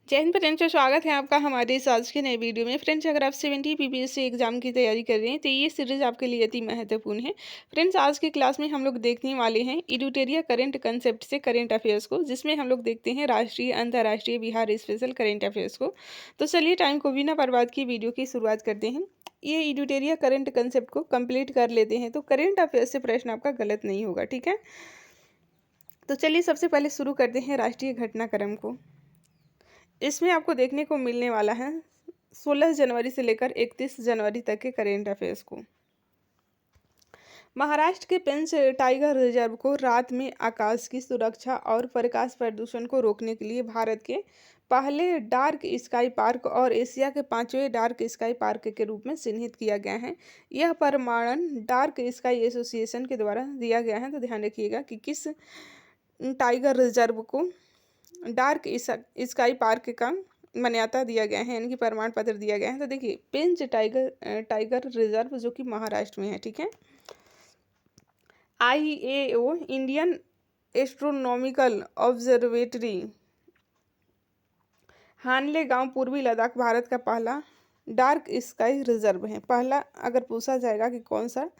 जय हिंद फ्रेंड्स, स्वागत है आपका हमारे इस आज के नए वीडियो में। फ्रेंड्स, अगर आप 70 पीपीएससी एग्जाम की तैयारी कर रहे हैं तो ये सीरीज आपके लिए अति महत्वपूर्ण है। फ्रेंड्स, आज की क्लास में हम लोग देखने वाले हैं एडुटेरिया करंट कंसेप्ट से करंट अफेयर्स को, जिसमें हम लोग देखते हैं राष्ट्रीय, अंतर्राष्ट्रीय, बिहार स्पेशल करंट अफेयर्स को। तो चलिए टाइम को बिना बर्बाद की वीडियो की शुरुआत करते हैं। ये एडुटेरिया करंट कंसेप्ट को कंप्लीट कर लेते हैं तो करंट अफेयर्स से प्रश्न आपका गलत नहीं होगा, ठीक है। तो चलिए सबसे पहले शुरू करते हैं राष्ट्रीय घटनाक्रम को। इसमें आपको देखने को मिलने वाला है 16 जनवरी से लेकर 31 जनवरी तक के करेंट अफेयर्स को। महाराष्ट्र के पेंच टाइगर रिजर्व को रात में आकाश की सुरक्षा और प्रकाश प्रदूषण को रोकने के लिए भारत के पहले डार्क स्काई पार्क और एशिया के 5वें डार्क स्काई पार्क के रूप में चिन्हित किया गया है। यह प्रमाणन डार्क स्काई एसोसिएशन के द्वारा दिया गया है। तो ध्यान रखिएगा कि किस टाइगर रिजर्व को डार्क स्काई पार्क का मान्यता दिया गया है, यानी कि प्रमाण पत्र दिया गया है। तो देखिए, पेंच टाइगर रिजर्व जो कि महाराष्ट्र में है, ठीक है। IAO इंडियन एस्ट्रोनॉमिकल ऑब्जर्वेटरी हानले गांव पूर्वी लद्दाख भारत का पहला डार्क स्काई रिजर्व है। पहला अगर पूछा जाएगा कि कौन सा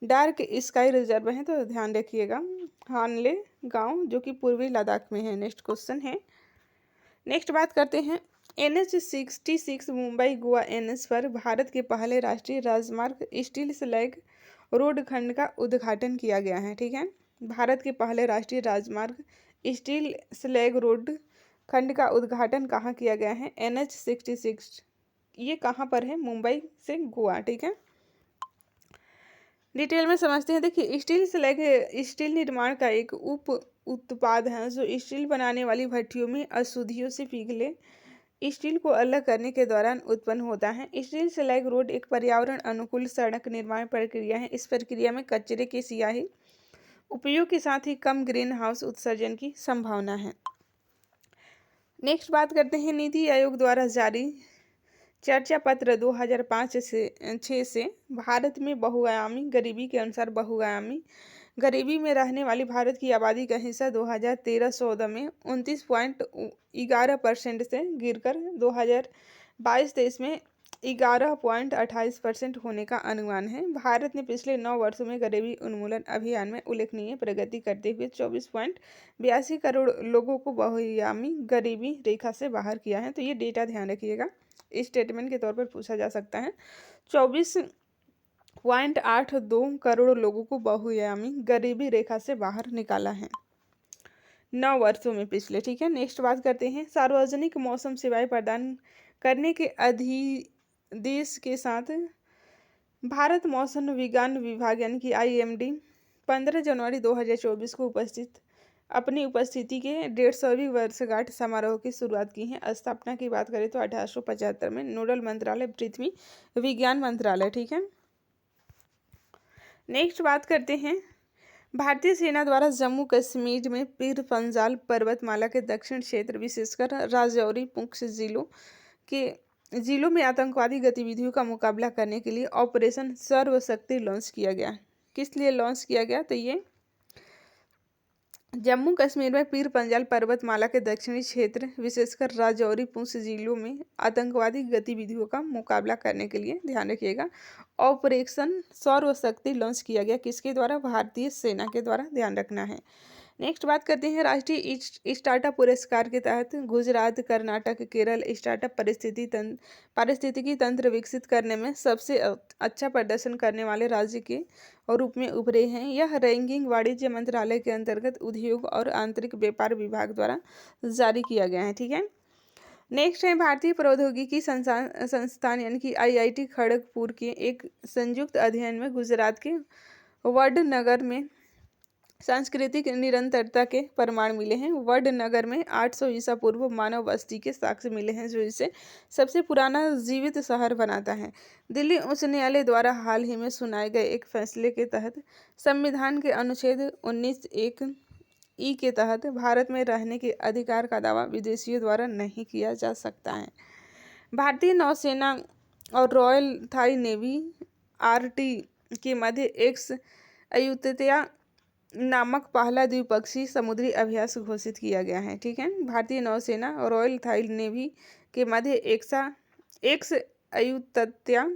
डार्क स्काई रिजर्व है तो ध्यान रखिएगा हानले गांव जो कि पूर्वी लद्दाख में है। नेक्स्ट क्वेश्चन है, नेक्स्ट बात करते हैं NH-66 मुंबई गोवा NH पर भारत के पहले राष्ट्रीय राजमार्ग स्टील स्लैग रोड खंड का उद्घाटन किया गया है, ठीक है। भारत के पहले राष्ट्रीय राजमार्ग स्टील स्लैग रोड खंड का उद्घाटन कहाँ किया गया है? NH-66 ये कहाँ पर है? मुंबई से गोवा, ठीक है। डिटेल में समझते हैं। देखिए, स्टील स्लैग स्टील निर्माण का एक उप उत्पाद है जो स्टील बनाने वाली भट्टियों में अशुद्धियों से पिघले स्टील को अलग करने के दौरान उत्पन्न होता है। स्टील स्लैग रोड एक पर्यावरण अनुकूल सड़क निर्माण प्रक्रिया है। इस प्रक्रिया में कचरे की स्याही उपयोग के साथ ही कम ग्रीन हाउस उत्सर्जन की संभावना है। नेक्स्ट बात करते हैं नीति आयोग द्वारा जारी चर्चा पत्र 2005-6 से भारत में बहुआयामी गरीबी के अनुसार बहुआयामी गरीबी में रहने वाली भारत की आबादी का हिस्सा 2013-14 में 29.11% से गिरकर 2022-23 में 11.28% होने का अनुमान है। भारत ने पिछले 9 वर्षों में गरीबी उन्मूलन अभियान में उल्लेखनीय प्रगति करते हुए 24.82 करोड़ लोगों को बहुआयामी गरीबी रेखा से बाहर किया है। तो ये डेटा ध्यान रखिएगा, स्टेटमेंट के तौर पर पूछा जा सकता है। 24.82 करोड़ लोगों को बहुआयामी गरीबी रेखा से बाहर निकाला है 9 वर्षों में पिछले, ठीक है। नेक्स्ट बात करते हैं सार्वजनिक मौसम सेवाएं प्रदान करने के अधिदेश के साथ भारत मौसम विज्ञान विभाग यानी कि IMD 15 जनवरी 2024 को अपनी उपस्थिति के 150वीं वर्षगांठ समारोह की शुरुआत की है। स्थापना की बात करें तो 1875 में। नोडल मंत्रालय पृथ्वी विज्ञान मंत्रालय, ठीक है। नेक्स्ट बात करते हैं भारतीय सेना द्वारा जम्मू कश्मीर में पीर पंजाल पर्वतमाला के दक्षिण क्षेत्र विशेषकर राजौरी पुंछ जिलों में आतंकवादी गतिविधियों का मुकाबला करने के लिए ऑपरेशन सर्वशक्ति लॉन्च किया गया। किस लिए लॉन्च किया गया? तो ये जम्मू कश्मीर में पीर पंजाल पर्वतमाला के दक्षिणी क्षेत्र विशेषकर राजौरी पुंछ जिलों में आतंकवादी गतिविधियों का मुकाबला करने के लिए, ध्यान रखिएगा, ऑपरेशन सर्वशक्ति लॉन्च किया गया। किसके द्वारा? भारतीय सेना के द्वारा, ध्यान रखना है। नेक्स्ट बात करते हैं राष्ट्रीय स्टार्टअप पुरस्कार के तहत गुजरात, कर्नाटक, केरल स्टार्टअप पारिस्थितिकी तंत्र विकसित करने में सबसे अच्छा प्रदर्शन करने वाले राज्य के रूप में उभरे हैं। यह रैंकिंग वाणिज्य मंत्रालय के अंतर्गत उद्योग और आंतरिक व्यापार विभाग द्वारा जारी किया गया है, ठीक है। नेक्स्ट है भारतीय प्रौद्योगिकी संस्थान यानी कि IIT खड़गपुर के एक संयुक्त अध्ययन में गुजरात के वडनगर में सांस्कृतिक निरंतरता के प्रमाण मिले हैं। वडनगर में 800 ईसा पूर्व मानव बस्ती के साक्ष्य मिले हैं, जो इसे सबसे पुराना जीवित शहर बनाता है। दिल्ली उच्च न्यायालय द्वारा हाल ही में सुनाए गए एक फैसले के तहत संविधान के अनुच्छेद 19(1)(e) के तहत भारत में रहने के अधिकार का दावा विदेशियों द्वारा नहीं किया जा सकता है। भारतीय नौसेना और रॉयल थाई नेवी RT के मध्य एक्स अयुतया नामक पहला द्विपक्षीय समुद्री अभ्यास घोषित किया गया है। ठीक है, भारतीय नौसेना और रॉयल थाई नेवी के मध्य एक्स अयुतत्या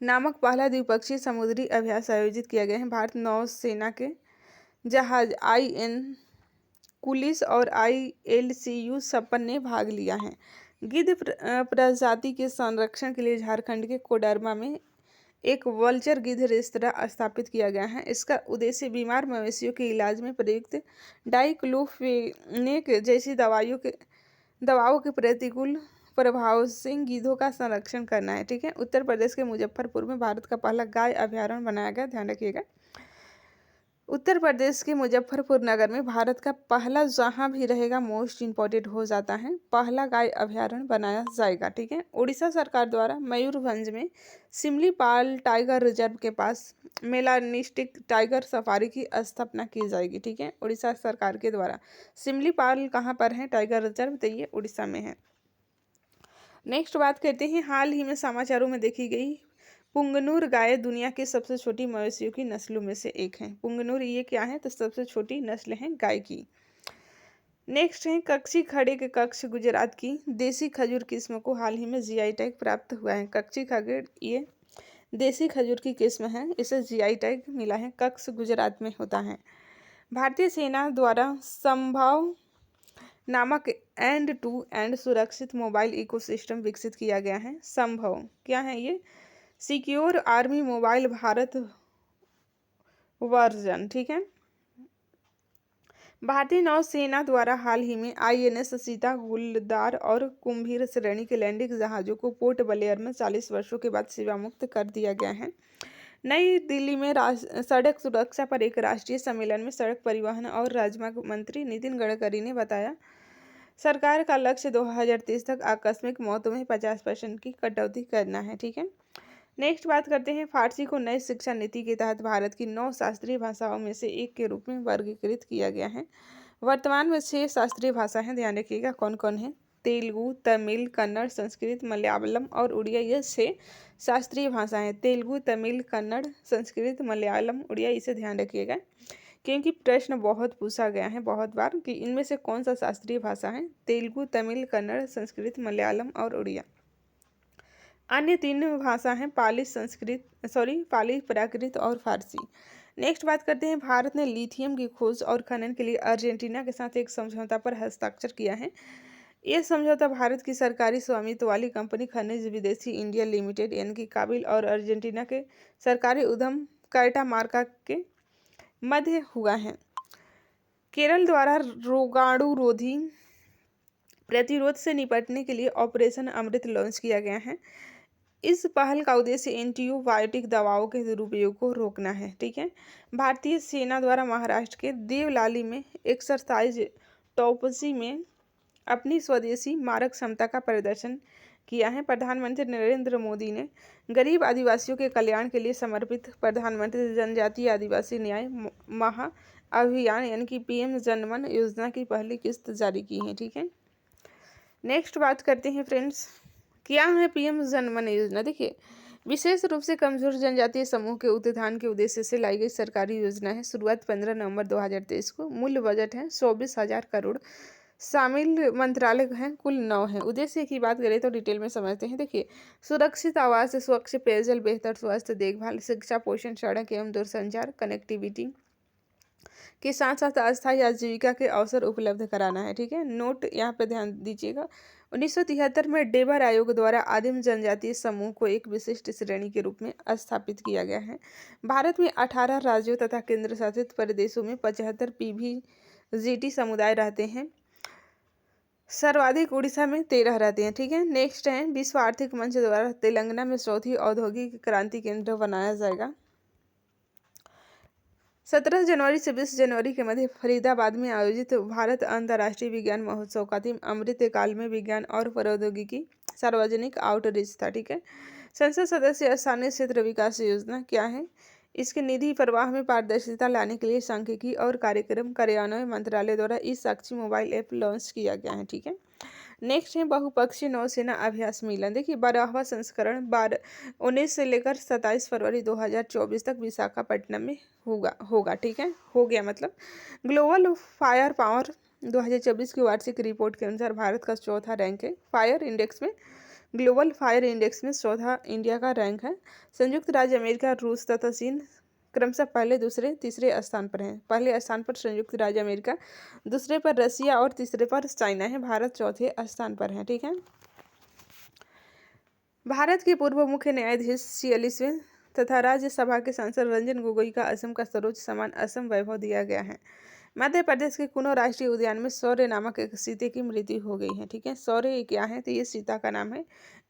नामक पहला द्विपक्षीय समुद्री अभ्यास आयोजित किया गया है। भारत नौसेना के जहाज IN कुलिस और ILCU सपन ने भाग लिया है। गिद्ध प्रजाति के संरक्षण के लिए झारखंड के कोडरमा में एक वल्चर गिद्ध रेस्तरां स्थापित किया गया है। इसका उद्देश्य बीमार मवेशियों के इलाज में प्रयुक्त डाइक्लोफेनेक जैसी दवाओं के प्रतिकूल प्रभाव से गिद्धों का संरक्षण करना है। ठीक है, उत्तर प्रदेश के मुजफ्फरपुर में भारत का पहला गाय अभयारण्य बनाया गया, ध्यान रखिएगा। उत्तर प्रदेश के मुजफ्फरपुर नगर में भारत का पहला, जहां भी रहेगा मोस्ट इम्पोर्टेंट हो जाता है, पहला गाय अभयारण्य बनाया जाएगा। ठीक है, उड़ीसा सरकार द्वारा मयूरभंज में सिमलीपाल टाइगर रिजर्व के पास मेलानिस्टिक टाइगर सफारी की स्थापना की जाएगी। ठीक है, उड़ीसा सरकार के द्वारा। सिमलीपाल कहाँ पर है टाइगर रिजर्व, तो ये उड़ीसा में है। नेक्स्ट बात करते हैं, हाल ही में समाचारों में देखी गई पुंगनूर गाय दुनिया की सबसे छोटी मवेशियों की नस्लों में से एक है। पुंगनूर ये क्या है, तो सबसे छोटी नस्ल है गाय की। नेक्स्ट है कच्ची खड़े के कक्ष गुजरात की देसी खजूर किस्म को हाल ही में GI टैग प्राप्त हुआ है। कच्ची खगड़ ये देसी खजूर की किस्म है, इसे GI टैग मिला है, कक्ष गुजरात में होता है। भारतीय सेना द्वारा संभव नामक एंड टू एंड सुरक्षित मोबाइल इकोसिस्टम विकसित किया गया है। संभव क्या है ये, secure army mobile Bharat version. ठीक है, भारतीय नौसेना द्वारा हाल ही में INS सीता, गुलदार और कुंभीर श्रेणी के लैंडिंग जहाजों को पोर्ट ब्लेयर में 40 वर्षों के बाद सेवा मुक्त कर दिया गया है। नई दिल्ली में सड़क सुरक्षा पर एक राष्ट्रीय सम्मेलन में सड़क परिवहन और राजमार्ग मंत्री नितिन गडकरी ने बताया, सरकार का लक्ष्य 2030 तक आकस्मिक मौतों में 50% की कटौती करना है। ठीक है, नेक्स्ट बात करते हैं, फारसी को नई शिक्षा नीति के तहत भारत की 9 शास्त्रीय भाषाओं में से एक के रूप में वर्गीकृत किया गया है। वर्तमान में 6 शास्त्रीय भाषा हैं, ध्यान रखिएगा कौन कौन है। तेलुगु, तमिल, कन्नड़, संस्कृत, मलयालम और उड़िया, ये 6 शास्त्रीय भाषा हैं। तेलुगु, तमिल, कन्नड़, संस्कृत, मलयालम, उड़िया, इसे ध्यान रखिएगा क्योंकि प्रश्न बहुत पूछा गया है बहुत बार कि इनमें से कौन सा शास्त्रीय भाषा है। तेलुगु, तमिल, कन्नड़, संस्कृत, मलयालम और उड़िया। अन्य 3 भाषा हैं पाली, प्राकृत और फारसी। नेक्स्ट बात करते हैं, भारत ने लिथियम की खोज और खनन के लिए अर्जेंटीना के साथ एक समझौता पर हस्ताक्षर किया है। यह समझौता भारत की सरकारी स्वामित्व वाली कंपनी खनिज विदेशी इंडिया लिमिटेड यानी कि काबिल और अर्जेंटीना के सरकारी उद्यम कैटामार्का के मध्य हुआ है। केरल द्वारा रोगाणु रोधी प्रतिरोध से निपटने के लिए ऑपरेशन अमृत लॉन्च किया गया है। इस पहल का उद्देश्य एंटीबायोटिक दवाओं के दुरुपयोग को रोकना है। ठीक है, भारतीय सेना द्वारा महाराष्ट्र के देवलाली में एक्सरसाइज टॉपसी में अपनी स्वदेशी मारक क्षमता का प्रदर्शन किया है। प्रधानमंत्री नरेंद्र मोदी ने गरीब आदिवासियों के कल्याण के लिए समर्पित प्रधानमंत्री जनजातीय आदिवासी न्याय महाअभियान यानी कि PM जनमन योजना की पहली किस्त जारी की है। ठीक है, नेक्स्ट बात करते हैं फ्रेंड्स, क्या है PM जनमन योजना। देखिए, विशेष रूप से कमजोर जनजातीय समूह के उत्थान के उद्देश्य से लाई गई सरकारी योजना है। शुरुआत 15 नवंबर 2023 को। मूल बजट है 24,000 करोड़। शामिल मंत्रालय हैं कुल 9 हैं। उद्देश्य की बात करें तो डिटेल में समझते हैं। देखिए, सुरक्षित आवास, स्वच्छ पेयजल, बेहतर स्वास्थ्य देखभाल, शिक्षा, पोषण, सड़क एवं दूरसंचार कनेक्टिविटी के साथ साथ अस्थायी आजीविका के अवसर उपलब्ध कराना है। ठीक है, नोट यहाँ पे ध्यान दीजिएगा। 1973 में डेबर आयोग द्वारा आदिम जनजातीय समूह को एक विशिष्ट श्रेणी के रूप में स्थापित किया गया है। भारत में 18 राज्यों तथा केंद्र शासित प्रदेशों में 75 PVGT समुदाय रहते हैं। सर्वाधिक उड़ीसा में 13 रहते हैं। ठीक है, नेक्स्ट है, विश्व आर्थिक मंच द्वारा तेलंगाना में चौथी औद्योगिक क्रांति केंद्र बनाया जाएगा। 17 जनवरी से 20 जनवरी के मध्य फरीदाबाद में आयोजित भारत अंतर्राष्ट्रीय विज्ञान महोत्सव का थीम अमृत काल में विज्ञान और प्रौद्योगिकी सार्वजनिक आउटरीच था। ठीक है, संसद सदस्य स्थानीय क्षेत्र विकास योजना क्या है, इसके निधि प्रवाह में पारदर्शिता लाने के लिए सांख्यिकी और कार्यक्रम कार्यान्वयन मंत्रालय द्वारा इस साक्षी मोबाइल ऐप लॉन्च किया गया है। ठीक है। नेक्स्ट है बहुपक्षीय नौसेना अभ्यास मिलन। देखिए 12वां संस्करण 19 से लेकर 27 फरवरी 2024 तक विशाखापट्टनम में होगा। ठीक है, हो गया मतलब। ग्लोबल फायर पावर 2024 की वार्षिक रिपोर्ट के अनुसार भारत का चौथा रैंक है फायर इंडेक्स में। ग्लोबल फायर इंडेक्स में चौथा इंडिया का रैंक है। संयुक्त राज्य अमेरिका, रूस तथा चीन क्रमशः पहले, दूसरे, तीसरे स्थान पर हैं। पहले स्थान पर संयुक्त राज्य अमेरिका, दूसरे पर रसिया और तीसरे पर चाइना है। भारत चौथे स्थान पर है। ठीक है। भारत के पूर्व मुख्य न्यायाधीश 46वें तथा राज्यसभा के सांसद रंजन गोगोई का असम का सर्वोच्च सम्मान असम वैभव दिया गया है। मध्य प्रदेश के कुनो राष्ट्रीय उद्यान में शौर्य नामक एक चीते की मृत्यु हो गई है। ठीक है, शौर्य क्या है? तो ये चीता का नाम है।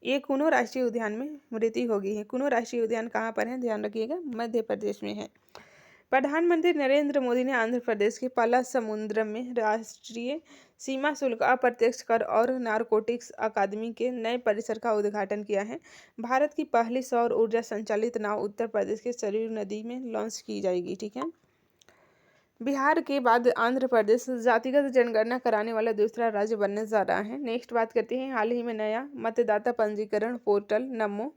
ये कुनो राष्ट्रीय उद्यान में मृत्यु हो गई है। कुनो राष्ट्रीय उद्यान कहाँ पर है? ध्यान रखिएगा, मध्य प्रदेश में है। प्रधानमंत्री नरेंद्र मोदी ने आंध्र प्रदेश के पालासमुंद्रम में राष्ट्रीय सीमा शुल्क, अप्रत्यक्ष कर और नारकोटिक्स अकादमी के नए परिसर का उद्घाटन किया है। भारत की पहली सौर ऊर्जा संचालित नाव उत्तर प्रदेश के सरयू नदी में लॉन्च की जाएगी। ठीक है। बिहार के बाद आंध्र प्रदेश जातिगत जनगणना कराने वाला दूसरा राज्य बनने जा रहा है। नेक्स्ट बात करते हैं, हाल ही में नया मतदाता पंजीकरण पोर्टल नमो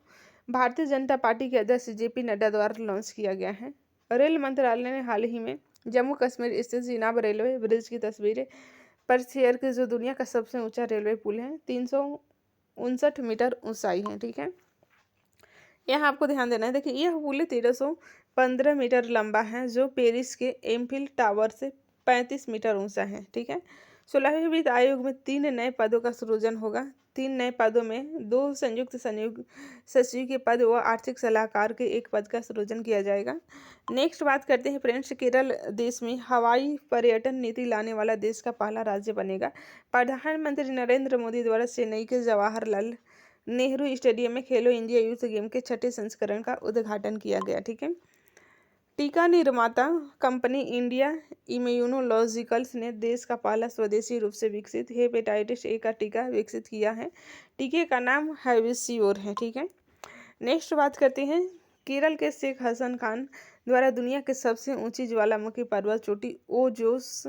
भारतीय जनता पार्टी के अध्यक्ष जेपी नड्डा द्वारा लॉन्च किया गया है। रेल मंत्रालय ने हाल ही में जम्मू कश्मीर स्थित चिनाब रेलवे ब्रिज की तस्वीरें पर शेयर की, जो दुनिया का सबसे ऊंचा रेलवे पुल है। 359 मीटर ऊंचाई है। ठीक है, यहाँ आपको ध्यान देना है। देखिए यह पुल 1315 मीटर लंबा है, जो पेरिस के एम्फिल टावर से 35 मीटर ऊंचा है। ठीक है। 16वें वित्त आयोग में 3 नए पदों का सृजन होगा। 3 नए पदों में 2 संयुक्त सचिव के पद व आर्थिक सलाहकार के एक पद का सृजन किया जाएगा। नेक्स्ट बात करते हैं फ्रेंड्स, केरल देश में हवाई पर्यटन नीति लाने वाला देश का पहला राज्य बनेगा। प्रधानमंत्री नरेंद्र मोदी द्वारा चेन्नई के जवाहरलाल नेहरू स्टेडियम में खेलो इंडिया यूथ गेम के 6ठे संस्करण का उद्घाटन किया गया। ठीक है। टीका निर्माता कंपनी इंडिया इम्यूनोलॉजिकल्स ने देश का पहला स्वदेशी रूप से विकसित हेपेटाइटिस ए का टीका विकसित किया है। टीके का नाम हैविसियोर है। ठीक है। नेक्स्ट बात करते हैं, केरल के शेख हसन खान द्वारा दुनिया के सबसे ऊंची ज्वालामुखी पर्वत चोटी ओजोस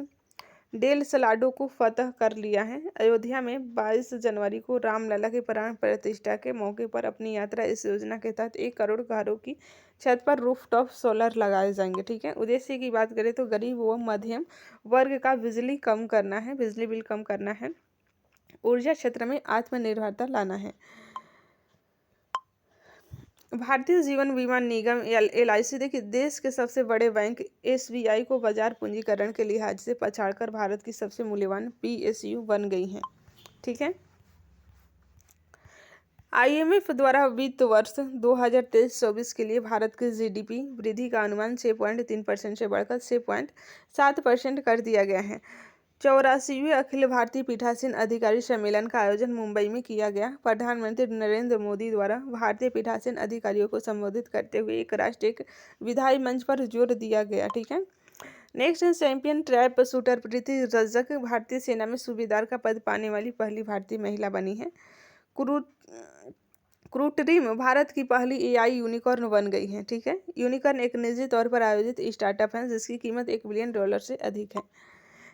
डेल सलाडो को फतह कर लिया है। अयोध्या में 22 जनवरी को रामलला के प्राण प्रतिष्ठा के मौके पर अपनी यात्रा इस योजना के तहत 1 करोड़ घरों की छत पर रूफटॉप सोलर लगाए जाएंगे। ठीक है। उद्देश्य की बात करें तो गरीब व मध्यम वर्ग का बिजली बिल कम करना है, ऊर्जा क्षेत्र में आत्मनिर्भरता लाना है। भारतीय जीवन बीमा निगम LIC देखिए देश के सबसे बड़े बैंक SBI को बाजार पूंजीकरण के लिहाज से पछाड़कर भारत की सबसे मूल्यवान PSU बन गई है। ठीक है। IMF द्वारा वित्त वर्ष 2023-24 के लिए भारत की GDP वृद्धि का अनुमान 6.3% से बढ़कर 6.7% कर दिया गया है। 84वें अखिल भारतीय पीठासीन अधिकारी सम्मेलन का आयोजन मुंबई में किया गया। प्रधानमंत्री नरेंद्र मोदी द्वारा भारतीय पीठासीन अधिकारियों को संबोधित करते हुए एक राष्ट्र एक विधायी मंच पर जोर दिया गया। ठीक है। नेक्स्ट चैंपियन ट्रैप शूटर प्रीति रजक भारतीय सेना में सूबेदार का पद पाने वाली पहली भारतीय महिला बनी है। क्रूटरीम भारत की पहली AI यूनिकॉर्न बन गई है। ठीक है। यूनिकॉर्न एक निजी तौर पर आयोजित स्टार्टअप है जिसकी कीमत $1 बिलियन से अधिक है।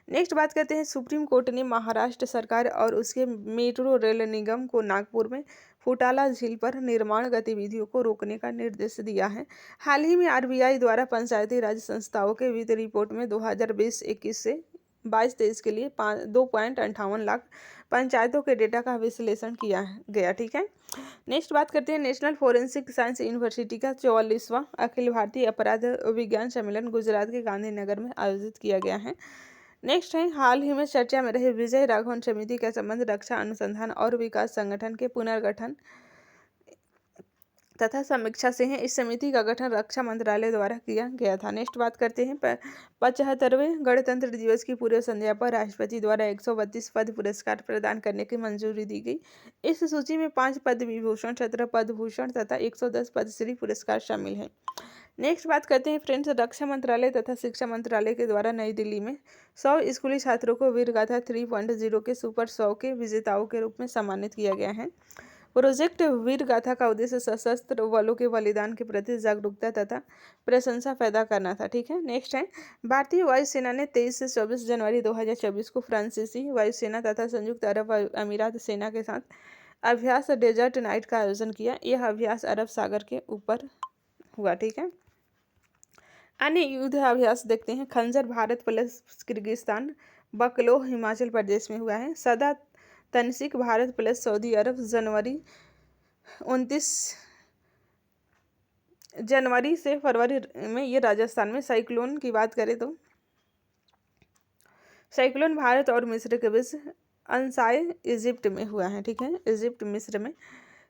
नेक्स्ट बात करते हैं, सुप्रीम कोर्ट ने महाराष्ट्र सरकार और उसके मेट्रो रेल निगम को नागपुर में फुटाला झील पर निर्माण गतिविधियों को रोकने का निर्देश दिया है। हाल ही में RBI द्वारा पंचायती राज संस्थाओं के वित्त रिपोर्ट में 2020-21 से 22-23 के लिए 2.58 लाख पंचायतों के डेटा का विश्लेषण किया गया। ठीक है। नेक्स्ट बात करते हैं, नेशनल फोरेंसिक साइंस यूनिवर्सिटी का 44वां अखिल भारतीय अपराध विज्ञान सम्मेलन गुजरात के गांधीनगर में आयोजित किया गया है। नेक्स्ट है, हाल ही में चर्चा में रहे विजय राघवन समिति का संबंध रक्षा अनुसंधान और विकास संगठन के पुनर्गठन तथा समीक्षा से है। इस समिति का गठन रक्षा मंत्रालय द्वारा किया गया था। नेक्स्ट बात करते हैं, 75वें गणतंत्र दिवस की पूर्व संध्या पर राष्ट्रपति द्वारा 132 पद पुरस्कार प्रदान करने की मंजूरी दी गई। इस सूची में 5 पद्म विभूषण, 17 पद्म भूषण तथा 110 पद्मश्री पुरस्कार शामिल हैं। नेक्स्ट बात करते हैं फ्रेंड्स, रक्षा मंत्रालय तथा शिक्षा मंत्रालय के द्वारा नई दिल्ली में 100 स्कूली छात्रों को वीर गाथा 3.0 के सुपर 100 के विजेताओं के रूप में सम्मानित किया गया है। प्रोजेक्ट वीर गाथा का उद्देश्य सशस्त्र बलों के बलिदान के प्रति जागरूकता तथा प्रशंसा पैदा करना था। ठीक है, नेक्स्ट है भारतीय वायुसेना ने 23 से 24 जनवरी 2024 को फ्रांसीसी वायुसेना तथा संयुक्त अरब अमीरात सेना के साथ अभ्यास डेजर्ट नाइट का आयोजन किया। यह अभ्यास अरब सागर के ऊपर हुआ। ठीक है, अन्य युद्ध अभ्यास देखते हैं। खंजर भारत प्लस किर्गिस्तान बकलो हिमाचल प्रदेश में हुआ है। सदा तनसीक भारत प्लस सऊदी अरब जनवरी 29 जनवरी से फरवरी में ये राजस्थान में। साइक्लोन की बात करें तो साइक्लोन भारत और मिस्र के बीच अंसाय इजिप्ट में हुआ है। ठीक है, इजिप्ट मिस्र में।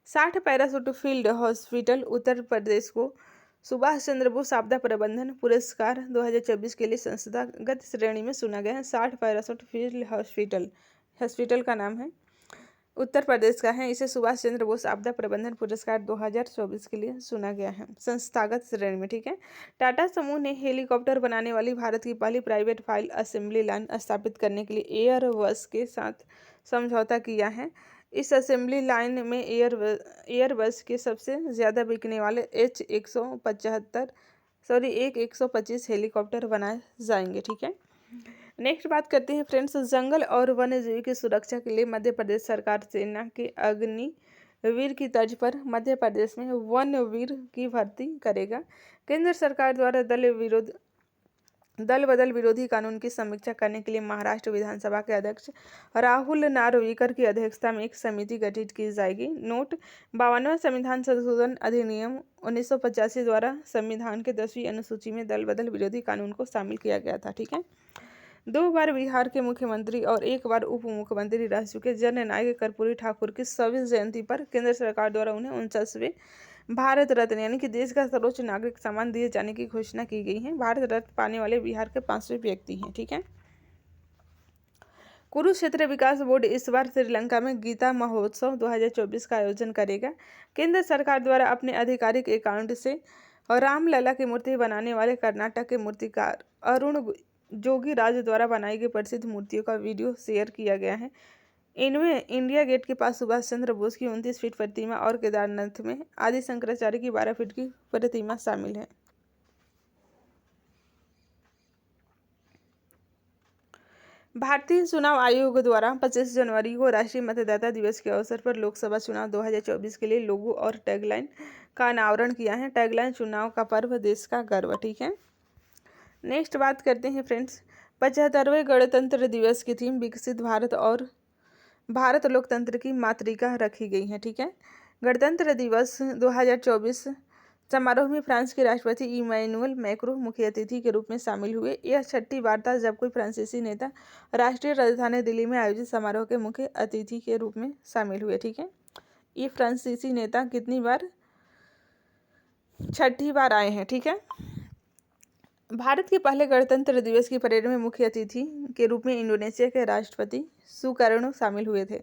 60 parachute field hospital Uttar Pradesh को सुभाष चंद्र बोस आपदा प्रबंधन पुरस्कार 2024 के लिए संस्थागत श्रेणी में चुना गया है। 60 पैराशूट फील्ड हॉस्पिटल का नाम है, उत्तर प्रदेश का है। इसे सुभाष चंद्र बोस आपदा प्रबंधन पुरस्कार 2024 के लिए चुना गया है संस्थागत श्रेणी में। ठीक है, टाटा समूह ने हेलीकॉप्टर बनाने वाली भारत की पहली प्राइवेट फाइल असेंबली लाइन स्थापित करने के लिए एयरबस के साथ समझौता किया है। इस असेंबली लाइन में एयरबस के सबसे ज़्यादा बिकने वाले एक 125 हेलीकॉप्टर बनाए जाएंगे। ठीक है, नेक्स्ट बात करते हैं फ्रेंड्स, जंगल और वन्यजीव की सुरक्षा के लिए मध्य प्रदेश सरकार सेना के अग्निवीर की तर्ज पर मध्य प्रदेश में वनवीर की भर्ती करेगा। केंद्र सरकार द्वारा दल बदल विरोधी कानून की समीक्षा करने के लिए महाराष्ट्र विधानसभा के अध्यक्ष राहुल नार्वेकर की अध्यक्षता में एक समिति गठित की जाएगी। नोट 52वां संविधान संशोधन अधिनियम 1985 द्वारा संविधान के 10वीं अनुसूची में दल बदल विरोधी कानून को शामिल किया गया था। ठीक है, 2 बार बिहार के मुख्यमंत्री और 1 बार उप मुख्यमंत्री रह चुके जननायक कर्पूरी ठाकुर की 100वीं जयंती पर केंद्र सरकार द्वारा उन्हें 49वें भारत रत्न यानी कि देश का सर्वोच्च नागरिक सम्मान दिए जाने की घोषणा की गई है। भारत रत्न पाने वाले बिहार के 5वें व्यक्ति हैं। ठीक है, कुरुक्षेत्र विकास बोर्ड इस बार श्रीलंका में गीता महोत्सव 2024 का आयोजन करेगा। केंद्र सरकार द्वारा अपने आधिकारिक अकाउंट से रामलला की मूर्ति बनाने वाले कर्नाटक के मूर्तिकार अरुण जोगीराज द्वारा बनाई गई प्रसिद्ध मूर्तियों का वीडियो शेयर किया गया है। इनमें इंडिया गेट के पास सुभाष चंद्र बोस की 29 फीट प्रतिमा और केदारनाथ में आदि शंकराचार्य की 12 फीट की प्रतिमा शामिल है। भारतीय चुनाव आयोग द्वारा 25 जनवरी को राष्ट्रीय मतदाता दिवस के अवसर पर लोकसभा चुनाव 2024 के लिए लोगो और टैगलाइन का अनावरण किया है। टैगलाइन चुनाव का पर्व देश का गर्व। ठीक है, नेक्स्ट बात करते हैं फ्रेंड्स, 75वें गणतंत्र दिवस की थीम विकसित भारत और भारत लोकतंत्र की मातृका रखी गई है। ठीक है, गणतंत्र दिवस 2024 समारोह में फ्रांस के राष्ट्रपति इमैनुअल मैक्रों मुख्य अतिथि के रूप में शामिल हुए। यह 6ठी बार था जब कोई फ्रांसीसी नेता राष्ट्रीय राजधानी दिल्ली में आयोजित समारोह के मुख्य अतिथि के रूप में शामिल हुए। ठीक है, ये फ्रांसीसी नेता कितनी बार? 6ठी बार आए हैं। ठीक है, भारत के पहले गणतंत्र दिवस की परेड में मुख्य अतिथि के रूप में इंडोनेशिया के राष्ट्रपति सुकर्णो शामिल हुए थे।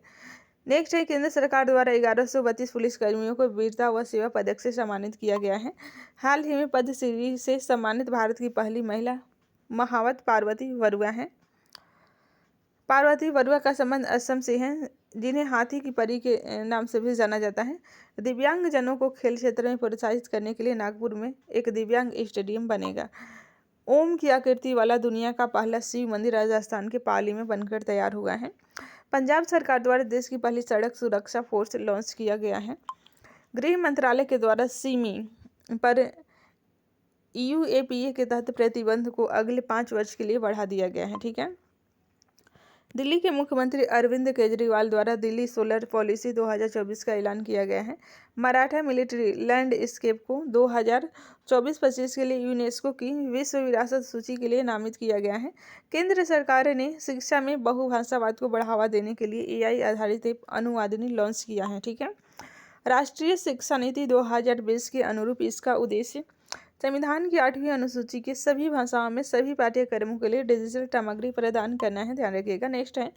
नेक्स्ट है, केंद्र सरकार द्वारा 1132 पुलिसकर्मियों को वीरता व सेवा पदक से सम्मानित किया गया है। हाल ही में पद्मश्री से सम्मानित भारत की पहली महिला महावत पार्वती बरुआ हैं। पार्वती बरुआ का संबंध असम से है, जिन्हें हाथी की परी के नाम से भी जाना जाता है। दिव्यांगजनों को खेल क्षेत्र में प्रोत्साहित करने के लिए नागपुर में एक दिव्यांग स्टेडियम बनेगा। ओम की आकृति वाला दुनिया का पहला शिव मंदिर राजस्थान के पाली में बनकर तैयार हुआ है। पंजाब सरकार द्वारा देश की पहली सड़क सुरक्षा फोर्स लॉन्च किया गया है। गृह मंत्रालय के द्वारा सिमी पर यूएपीए के तहत प्रतिबंध को अगले 5 वर्ष के लिए बढ़ा दिया गया है। ठीक है, दिल्ली के मुख्यमंत्री अरविंद केजरीवाल द्वारा दिल्ली सोलर पॉलिसी 2024 का ऐलान किया गया है। मराठा मिलिट्री लैंडस्केप को 2024-25 के लिए यूनेस्को की विश्व विरासत सूची के लिए नामित किया गया है। केंद्र सरकार ने शिक्षा में बहुभाषावाद को बढ़ावा देने के लिए एआई आधारित एक अनुवादनी लॉन्च किया है। ठीक है, राष्ट्रीय शिक्षा नीति 2020 के अनुरूप इसका उद्देश्य संविधान की 8वीं अनुसूची के सभी भाषाओं में सभी पाठ्यक्रमों के लिए डिजिटल सामग्री प्रदान करना है। ध्यान रखिएगा। नेक्स्ट है,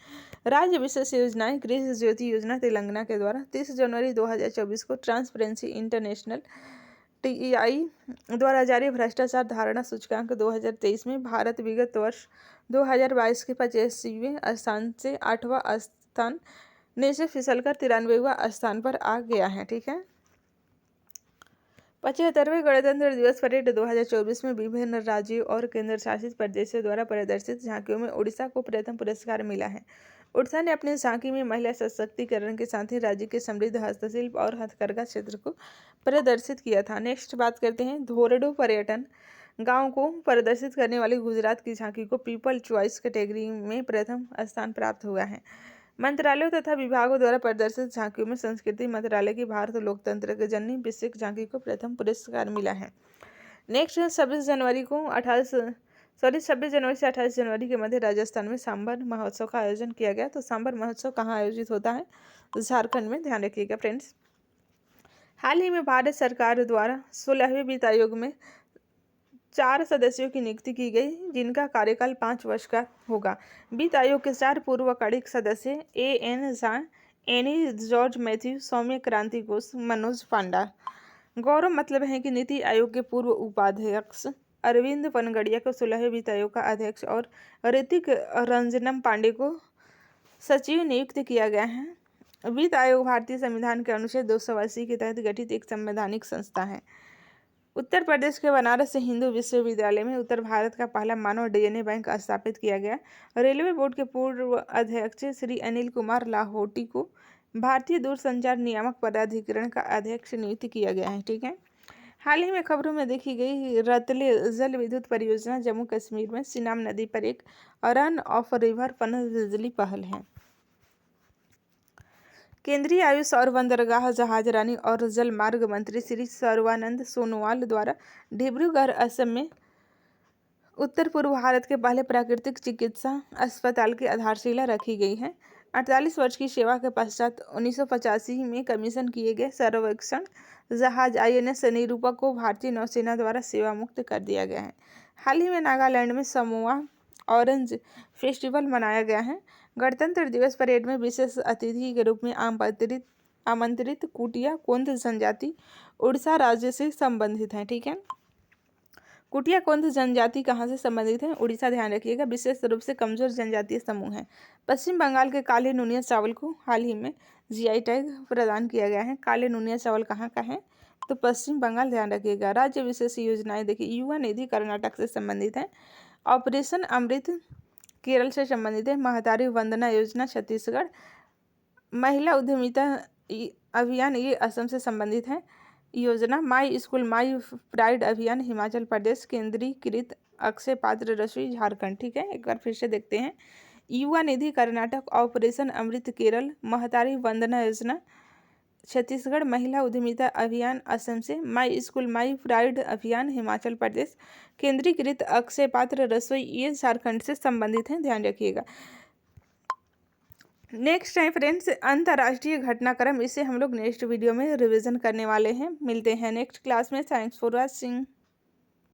राज्य विशेष योजनाएं। गृह ज्योति योजना तेलंगाना के द्वारा 30 जनवरी 2024 को ट्रांसपेरेंसी इंटरनेशनल TEI द्वारा जारी भ्रष्टाचार धारणा सूचकांक 2023 में भारत विगत वर्ष 2022 के 85वें स्थान से 8वां स्थान नीचे फिसलकर 93वां स्थान पर आ गया है। ठीक है। 75वें गणतंत्र दिवस परेड 2024 में विभिन्न राज्यों और केंद्र शासित प्रदेशों द्वारा प्रदर्शित झांकियों में उड़ीसा को प्रथम पुरस्कार मिला है। उड़ीसा ने अपनी झांकी में महिला सशक्तिकरण के साथ ही राज्य के समृद्ध हस्तशिल्प और हथकरघा क्षेत्र को प्रदर्शित किया था। नेक्स्ट बात करते हैं धोरडो पर्यटन गांव को प्रदर्शित करने वाली गुजरात की झांकी को पीपल चॉइस कैटेगरी में प्रथम स्थान प्राप्त हुआ है। मंत्रालयों तथा विभागों द्वारा प्रदर्शित झांकियों में संस्कृति मंत्रालय की भारत लोकतंत्र के जननी विशेष झांकी को प्रथम पुरस्कार मिला है। नेक्स्ट 26 जनवरी से 28 जनवरी के मध्य राजस्थान में सांबर महोत्सव का आयोजन किया गया। तो सांबर महोत्सव कहाँ आयोजित होता है? झारखंड में। ध्यान रखिएगा फ्रेंड्स। हाल ही में भारत सरकार द्वारा 16वें वित्त आयोग में 4 सदस्यों की नियुक्ति की गई, जिनका कार्यकाल 5 वर्ष का होगा। वित्त आयोग के 4 पूर्व कड़िक सदस्य एन झा, एनी जॉर्ज मैथ्यू, सौम्य क्रांति घोष, मनोज पांडा। गौरव मतलब है कि नीति आयोग के पूर्व उपाध्यक्ष अरविंद पनगड़िया को 16वें वित्त आयोग का अध्यक्ष और ऋतिक रंजनम पांडे को सचिव नियुक्त किया गया है। वित्त आयोग भारतीय संविधान के अनुच्छेद 280 के तहत गठित एक संवैधानिक संस्था है। उत्तर प्रदेश के बनारस हिंदू विश्वविद्यालय में उत्तर भारत का पहला मानव डीएनए बैंक स्थापित किया गया। रेलवे बोर्ड के पूर्व अध्यक्ष श्री अनिल कुमार लाहोटी को भारतीय दूरसंचार नियामक प्राधिकरण का अध्यक्ष नियुक्त किया गया है। ठीक है। हाल ही में खबरों में देखी गई रतले जल विद्युत परियोजना जम्मू कश्मीर में सिनाम नदी पर एक रन ऑफ रिवर पनल बिजली पहल है। केंद्रीय आयुष और बंदरगाह जहाजरानी और जल मार्ग मंत्री श्री सर्बानंद सोनोवाल द्वारा डिब्रूगढ़ असम में उत्तर पूर्व भारत के पहले प्राकृतिक चिकित्सा अस्पताल की आधारशिला रखी गई है। 48 वर्ष की सेवा के पश्चात 1985 में कमीशन किए गए सर्वेक्षण जहाज INS निरूपक को भारतीय नौसेना द्वारा सेवा मुक्त कर दिया गया है। हाल ही में नागालैंड में समोआ ऑरेंज फेस्टिवल मनाया गया है। गणतंत्र दिवस परेड में विशेष अतिथि के रूप में आमंत्रित कुटिया कोंद जनजाति उड़ीसा राज्य से संबंधित हैं। ठीक है। कुटिया कोंद जनजाति कहाँ से संबंधित है? उड़ीसा। ध्यान रखिएगा। विशेष रूप से कमजोर जनजातीय समूह है। पश्चिम बंगाल के काले नूनिया चावल को हाल ही में GI टैग प्रदान किया गया है। काले नूनिया चावल कहाँ का है? तो पश्चिम बंगाल। ध्यान रखिएगा। राज्य विशेष योजनाएं देखिए, युवा निधि कर्नाटक से संबंधित है। ऑपरेशन अमृत केरल से संबंधित है। महतारी वंदना योजना छत्तीसगढ़। महिला उद्यमिता अभियान ये असम से संबंधित है। योजना माई स्कूल माई प्राइड अभियान हिमाचल प्रदेश। केंद्रीकृत अक्षय पात्र रसोई झारखंड। ठीक है। एक बार फिर से देखते हैं। युवा निधि कर्नाटक, ऑपरेशन अमृत केरल, महतारी वंदना योजना छत्तीसगढ़, महिला उद्यमिता अभियान असम से, माई स्कूल माई प्राइड अभियान हिमाचल प्रदेश, केंद्रीकृत अक्षय पात्र रसोई ये झारखंड से संबंधित हैं। ध्यान रखिएगा। नेक्स्ट है फ्रेंड्स अंतर्राष्ट्रीय घटनाक्रम। इसे हम लोग नेक्स्ट वीडियो में रिवीजन करने वाले हैं। मिलते हैं नेक्स्ट क्लास में। Thanks for watching.